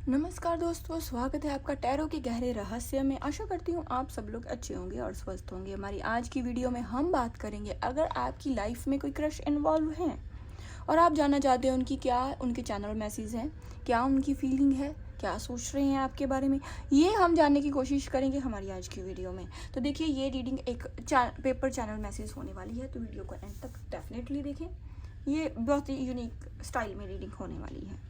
नमस्कार दोस्तों, स्वागत है आपका टैरो के गहरे रहस्य में। आशा करती हूँ आप सब लोग अच्छे होंगे और स्वस्थ होंगे। हमारी आज की वीडियो में हम बात करेंगे, अगर आपकी लाइफ में कोई क्रश इन्वॉल्व है और आप जानना चाहते हैं उनकी क्या उनके चैनल मैसेज हैं, क्या उनकी फीलिंग है, क्या सोच रहे हैं आपके बारे में, ये हम जानने की कोशिश करेंगे हमारी आज की वीडियो में। तो देखिए, ये रीडिंग एक पेपर चैनल मैसेज होने वाली है, तो वीडियो को एंड तक डेफिनेटली देखें। ये बहुत ही यूनिक स्टाइल में रीडिंग होने वाली है।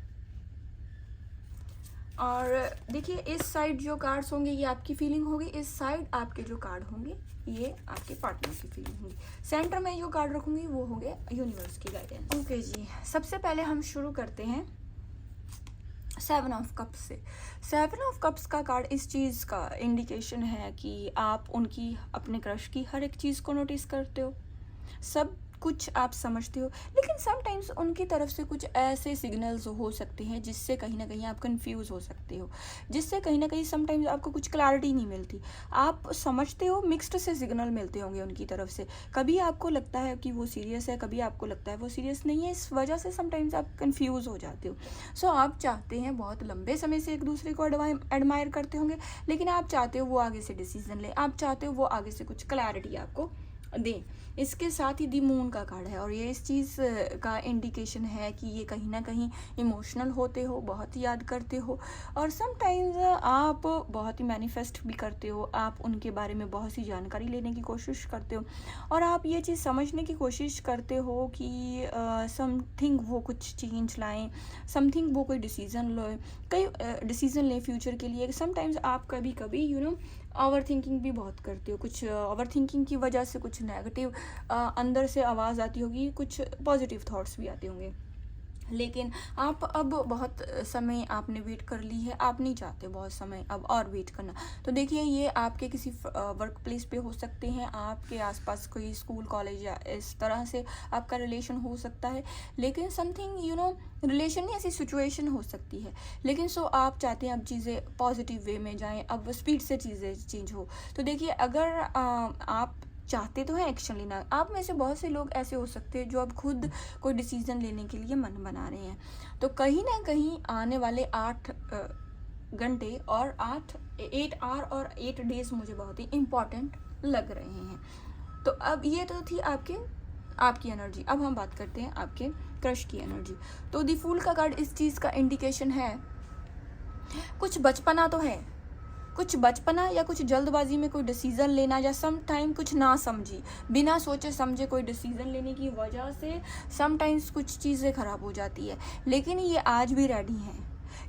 और देखिए, इस साइड जो कार्ड्स होंगे ये आपकी फीलिंग होगी, इस साइड आपके जो कार्ड होंगे ये आपके पार्टनर की फीलिंग होगी। सेंटर में जो कार्ड रखूंगी वो होंगे यूनिवर्स की गाइडेंस। ओके जी, सबसे पहले हम शुरू करते हैं 7 ऑफ कप्स से। 7 ऑफ कप्स का कार्ड इस चीज़ का इंडिकेशन है कि आप उनकी अपने क्रश की हर एक चीज़ को नोटिस करते हो, सब कुछ आप समझते हो, लेकिन समटाइम्स उनकी तरफ से कुछ ऐसे सिग्नल्स हो सकते हैं जिससे कहीं ना कहीं आप कंफ्यूज हो सकते हो, जिससे कहीं ना कहीं समटाइम्स आपको कुछ क्लैरिटी नहीं मिलती। आप समझते हो, मिक्स्ड से सिग्नल मिलते होंगे उनकी तरफ से। कभी आपको लगता है कि वो सीरियस है, कभी आपको लगता है वो सीरियस नहीं है। इस वजह से समटाइम्स आप कंफ्यूज हो जाते हो। सो आप चाहते हैं, बहुत लंबे समय से एक दूसरे को एडमायर करते होंगे, लेकिन आप चाहते हो वो आगे से डिसीजन ले, आप चाहते हो वो आगे से कुछ क्लैरिटी आपको दें। इसके साथ ही दी मून का कार्ड है और ये इस चीज़ का इंडिकेशन है कि ये कहीं ना कहीं इमोशनल होते हो, बहुत याद करते हो, और समटाइम्स आप बहुत ही मैनिफेस्ट भी करते हो। आप उनके बारे में बहुत सी जानकारी लेने की कोशिश करते हो और आप ये चीज़ समझने की कोशिश करते हो कि समथिंग वो कुछ चेंज लाएं, समथिंग वो कोई डिसीज़न लें, कई डिसीज़न लें फ्यूचर के लिए। समटाइम्स आप कभी कभी ओवर थिंकिंग भी बहुत करते हो। कुछ ओवर थिंकिंग की वजह से कुछ नेगेटिव अंदर से आवाज़ आती होगी, कुछ पॉजिटिव थॉट्स भी आते होंगे, लेकिन आप अब बहुत समय आपने वेट कर ली है, आप नहीं चाहते बहुत समय अब और वेट करना। तो देखिए, ये आपके किसी वर्क प्लेस पे हो सकते हैं, आपके आसपास कोई स्कूल कॉलेज या इस तरह से आपका रिलेशन हो सकता है, लेकिन समथिंग रिलेशन नहीं, ऐसी सिचुएशन हो सकती है। लेकिन आप चाहते हैं अब चीज़ें पॉजिटिव वे में जाएं, अब स्पीड से चीज़ें चेंज हो। तो देखिए, अगर आप चाहते तो हैं एक्शन लेना, आप में से बहुत से लोग ऐसे हो सकते हैं जो अब खुद कोई डिसीजन लेने के लिए मन बना रहे हैं। तो कहीं ना कहीं आने वाले 8 घंटे और 8 आवर और 8 डेज मुझे बहुत ही इम्पॉर्टेंट लग रहे हैं। तो अब ये तो थी आपकी एनर्जी। अब हम बात करते हैं आपके क्रश की एनर्जी। तो द फूल का कार्ड इस चीज़ का इंडिकेशन है, कुछ बचपना तो है, कुछ बचपना या कुछ जल्दबाजी में कोई डिसीज़न लेना, या सम टाइम कुछ ना समझी, बिना सोचे समझे कोई डिसीज़न लेने की वजह से समटाइम्स कुछ चीज़ें ख़राब हो जाती है। लेकिन ये आज भी रेडी हैं।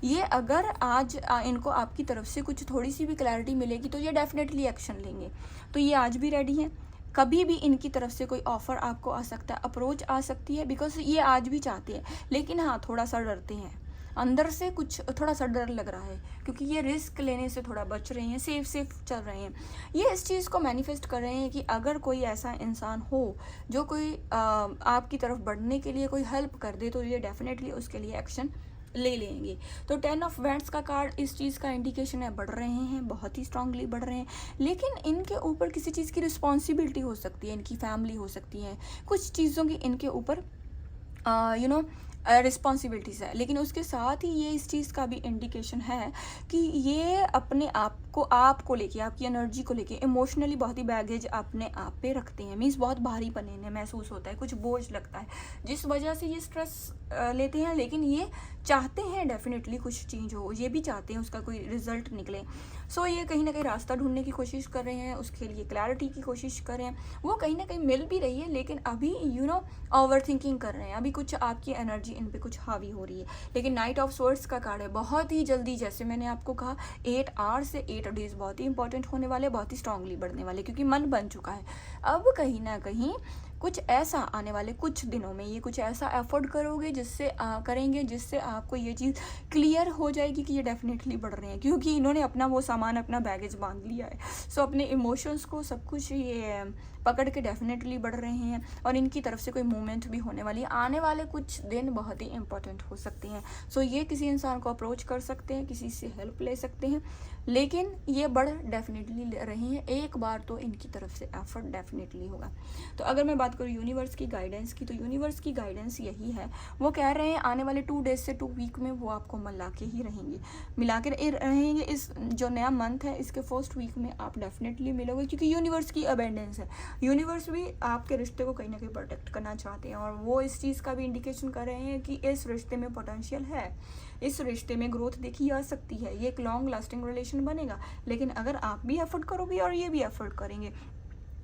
ये अगर आज इनको आपकी तरफ से कुछ थोड़ी सी भी क्लैरिटी मिलेगी तो ये डेफिनेटली एक्शन लेंगे। तो ये आज भी रेडी हैं। कभी भी इनकी तरफ से कोई ऑफ़र आपको आ सकता है, अप्रोच आ सकती है, बिकॉज ये आज भी चाहते हैं, लेकिन हाँ, थोड़ा सा डरते हैं। अंदर से कुछ थोड़ा सा डर लग रहा है, क्योंकि ये रिस्क लेने से थोड़ा बच रहे हैं, सेफ चल रहे हैं। ये इस चीज़ को मैनिफेस्ट कर रहे हैं कि अगर कोई ऐसा इंसान हो जो कोई आपकी तरफ बढ़ने के लिए कोई हेल्प कर दे, तो ये डेफिनेटली उसके लिए एक्शन ले लेंगे। तो 10 ऑफ वैंड्स का कार्ड इस चीज़ का इंडिकेशन है, बढ़ रहे हैं, बहुत ही स्ट्रांगली बढ़ रहे हैं, लेकिन इनके ऊपर किसी चीज़ की रिस्पॉन्सिबिलिटी हो सकती है, इनकी फैमिली हो सकती है, कुछ चीज़ों की इनके ऊपर रिस्पॉन्सिबिलिटीज़ है। लेकिन उसके साथ ही ये इस चीज़ का भी इंडिकेशन है कि ये अपने आपको लेके, आपकी एनर्जी को लेके इमोशनली बहुत ही बैगेज अपने आप पे रखते हैं। मीन्स बहुत भारी पने इन्हें महसूस होता है, कुछ बोझ लगता है, जिस वजह से ये स्ट्रेस लेते हैं। लेकिन ये चाहते हैं डेफिनेटली कुछ चेंज हो, ये भी चाहते हैं उसका कोई रिजल्ट निकले। ये कहीं ना कहीं रास्ता ढूंढने की कोशिश कर रहे हैं, उसके लिए क्लैरिटी की कोशिश कर रहे हैं। वो कहीं ना कहीं मिल भी रही है, लेकिन अभी ओवर थिंकिंग कर रहे हैं, अभी कुछ आपकी एनर्जी इन पे कुछ हावी हो रही है। लेकिन नाइट ऑफ स्वॉर्ड्स का कार्ड है, बहुत ही जल्दी, जैसे मैंने आपको कहा, 8 आवर्स से 8 डेज बहुत ही इंपॉर्टेंट होने वाले, बहुत ही स्ट्रांगली बढ़ने वाले, क्योंकि मन बन चुका है। अब कहीं ना कहीं कुछ ऐसा आने वाले कुछ दिनों में ये कुछ ऐसा एफर्ट करेंगे जिससे आपको ये चीज़ क्लियर हो जाएगी कि ये डेफिनेटली बढ़ रहे हैं, क्योंकि इन्होंने अपना वो सामान, अपना बैगेज बांध लिया है। अपने इमोशंस को सब कुछ ये पकड़ के डेफिनेटली बढ़ रहे हैं, और इनकी तरफ से कोई मूवमेंट भी होने वाली है। आने वाले कुछ दिन बहुत ही इंपॉर्टेंट हो सकते हैं। ये किसी इंसान को अप्रोच कर सकते हैं, किसी से हेल्प ले सकते हैं, लेकिन ये बढ़ डेफिनेटली रहे हैं। एक बार तो इनकी तरफ से एफर्ट डेफिनेटली होगा। तो अगर मैं बात बात करूँ यूनिवर्स की गाइडेंस की, तो यूनिवर्स की गाइडेंस यही है, वो कह रहे हैं आने वाले 2 डेज से 2 वीक में वो आपको मिला के ही रहेंगे, मिला के रहेंगे। इस जो नया मंथ है इसके फर्स्ट वीक में आप डेफिनेटली मिलोगे, क्योंकि यूनिवर्स की अबेंडेंस है। यूनिवर्स भी आपके रिश्ते को कहीं ना कहीं प्रोटेक्ट करना चाहते हैं, और वो इस चीज़ का भी इंडिकेशन कर रहे हैं कि इस रिश्ते में पोटेंशियल है, इस रिश्ते में ग्रोथ देखी जा सकती है, ये एक लॉन्ग लास्टिंग रिलेशन बनेगा। लेकिन अगर आप भी एफर्ट करोगे और ये भी एफर्ट करेंगे,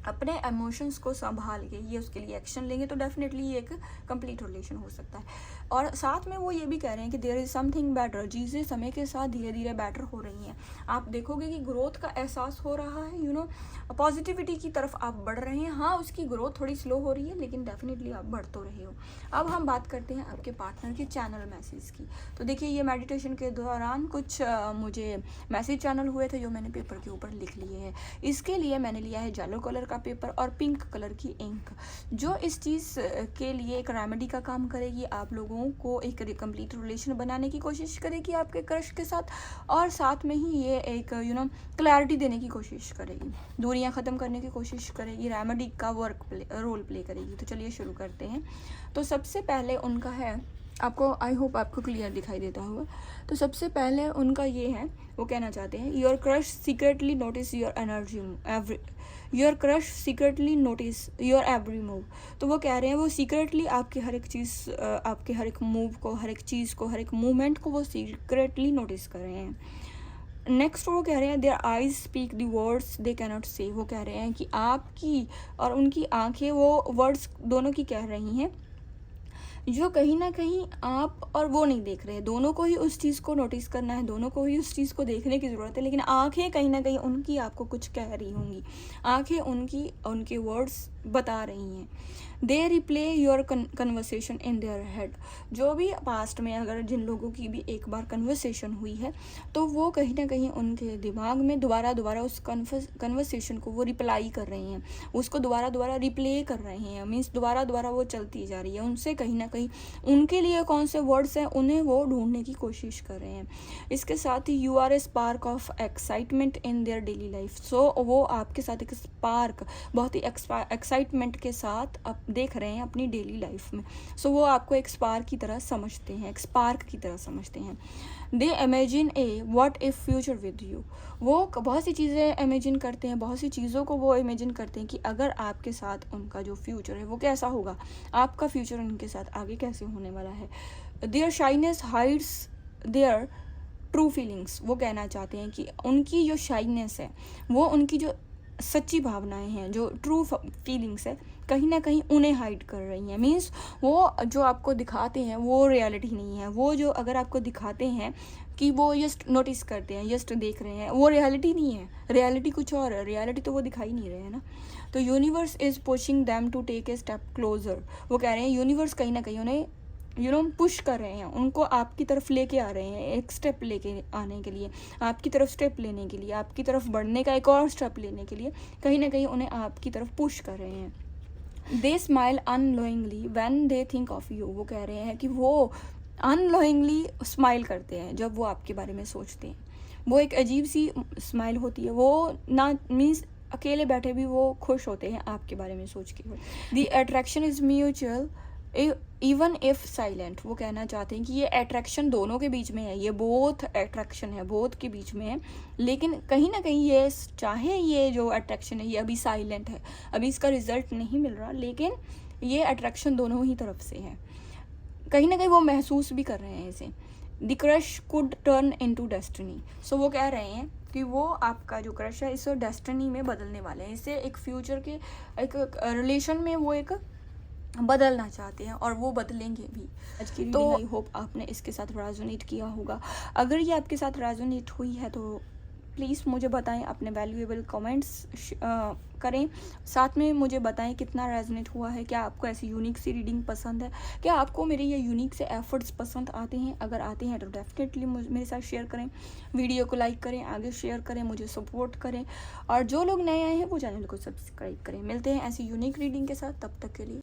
अपने इमोशंस को संभाल के ये उसके लिए एक्शन लेंगे, तो डेफिनेटली ये एक कंप्लीट रिलेशन हो सकता है। और साथ में वो ये भी कह रहे हैं कि देयर इज़ समथिंग बेटर, चीज़ें समय के साथ धीरे धीरे बेटर हो रही हैं। आप देखोगे कि ग्रोथ का एहसास हो रहा है, पॉजिटिविटी की तरफ आप बढ़ रहे हैं। हाँ, उसकी ग्रोथ थोड़ी स्लो हो रही है, लेकिन डेफिनेटली आप बढ़ तो रहे हो। अब हम बात करते हैं आपके पार्टनर के चैनल मैसेज की। तो देखिए, ये मेडिटेशन के दौरान कुछ मुझे मैसेज चैनल हुए थे जो मैंने पेपर के ऊपर लिख लिए हैं। इसके लिए मैंने लिया है येलो कलर का पेपर और पिंक कलर की इंक, जो इस चीज़ के लिए एक रेमेडी का काम करेगी। आप लोगों को एक कंप्लीट रिलेशन बनाने की कोशिश करेगी आपके क्रश के साथ, और साथ में ही ये एक क्लैरिटी देने की कोशिश करेगी, दूरियां ख़त्म करने की कोशिश करेगी, रेमेडी का रोल प्ले करेगी। तो चलिए शुरू करते हैं। तो सबसे पहले उनका है, आपको आई होप आपको क्लियर दिखाई देता होगा। तो सबसे पहले उनका ये है, वो कहना चाहते हैं your crush secretly notice your energy your crush secretly notice your every move. तो वो कह रहे हैं वो सीक्रेटली आपकी हर एक चीज़, आपके हर एक मूव को, हर एक चीज़ को, हर एक मूवमेंट को वो सीक्रेटली नोटिस कर रहे हैं। नेक्स्ट वो कह रहे हैं their eyes speak the words they cannot say. वो कह रहे हैं कि आपकी और उनकी आंखें वो वर्ड्स दोनों की कह रही हैं जो कहीं ना कहीं आप और वो नहीं देख रहे हैं। दोनों को ही उस चीज़ को नोटिस करना है, दोनों को ही उस चीज़ को देखने की ज़रूरत है, लेकिन आंखें कहीं ना कहीं उनकी आपको कुछ कह रही होंगी। आंखें उनकी उनके वर्ड्स बता रही हैं। They replay your conversation in their head. जो भी पास्ट में अगर जिन लोगों की भी एक बार कन्वर्सेशन हुई है, तो वो कहीं ना कहीं उनके दिमाग में दोबारा उस कन्वर्सेशन को वो रिप्लाई कर रहे हैं, उसको दोबारा रिप्ले कर रहे हैं। मीन्स दोबारा वो चलती जा रही है। उनसे कहीं ना कहीं उनके लिए कौन से वर्ड्स हैं उन्हें वो ढूंढने की कोशिश कर रहे हैं। इसके साथ ही you are a spark of excitement in their daily life. So वो आपके साथ एक स्पार्क, बहुत ही एक्साइटमेंट के साथ आप देख रहे हैं अपनी डेली लाइफ में। सो वो आपको एक स्पार्क की तरह समझते हैं, एक स्पार्क की तरह समझते हैं। They imagine a what if future with you. वो बहुत सी चीज़ें इमेजिन करते हैं, बहुत सी चीज़ों को वो इमेजिन करते हैं कि अगर आपके साथ उनका जो फ्यूचर है वो कैसा होगा, आपका फ्यूचर उनके साथ आगे कैसे होने वाला है। Their shyness hides their true feelings. वो कहना चाहते हैं कि उनकी जो शाइनेस है, वो उनकी जो सच्ची भावनाएं हैं, जो ट्रू फीलिंग्स है, कहीं ना कहीं उन्हें हाइड कर रही हैं। मीन्स वो जो आपको दिखाते हैं वो रियलिटी नहीं है। वो जो अगर आपको दिखाते हैं कि वो जस्ट नोटिस करते हैं, जस्ट देख रहे हैं, वो रियलिटी नहीं है। रियलिटी कुछ और है, रियलिटी तो वो दिखाई नहीं रहे हैं ना। तो universe is pushing them to take a step closer. वो कह रहे हैं यूनिवर्स कहीं ना कहीं उन्हें पुश कर रहे हैं, उनको आपकी तरफ लेके आ रहे हैं, एक स्टेप लेके आने के लिए, आपकी तरफ स्टेप लेने के लिए, आपकी तरफ बढ़ने का एक और स्टेप लेने के लिए कहीं ना कहीं उन्हें आपकी तरफ पुश कर रहे हैं। They smile unknowingly when they think of you. वो कह रहे हैं कि वो अनलोइंगली स्माइल करते हैं जब वो आपके बारे में सोचते हैं। वो एक अजीब सी स्माइल होती है, वो ना मीन्स अकेले बैठे भी वो खुश होते हैं आपके बारे में सोच के। The attraction is mutual even if silent. वो कहना चाहते हैं कि ये अट्रैक्शन दोनों के बीच में है, ये बोथ अट्रैक्शन है, बोथ के बीच में है, लेकिन कहीं ना कहीं ये चाहे ये जो अट्रैक्शन है ये अभी साइलेंट है, अभी इसका रिजल्ट नहीं मिल रहा, लेकिन ये अट्रैक्शन दोनों ही तरफ से है। कहीं ना कहीं वो महसूस भी कर रहे हैं इसे। The crush could turn into destiny. So वो कह रहे हैं कि वो आपका जो क्रश है इसे डेस्टिनी में बदलने वाले हैं, इसे एक फ्यूचर के एक रिलेशन में वो एक बदलना चाहते हैं, और वो बदलेंगे भी। आज की रीडिंग आई होप आपने इसके साथ रेजोनेट किया होगा। अगर ये आपके साथ रेजोनेट हुई है तो प्लीज़ मुझे बताएं, अपने वैल्यूएबल कमेंट्स करें, साथ में मुझे बताएं कितना रेजोनेट हुआ है, क्या आपको ऐसी यूनिक सी रीडिंग पसंद है, क्या आपको मेरे ये यूनिक से एफर्ट्स पसंद आते हैं। अगर आते हैं तो डेफिनेटली मेरे साथ शेयर करें, वीडियो को लाइक करें, आगे शेयर करें, मुझे सपोर्ट करें, और जो लोग नए आए हैं वो चैनल को सब्सक्राइब करें। मिलते हैं ऐसी यूनिक रीडिंग के साथ, तब तक के लिए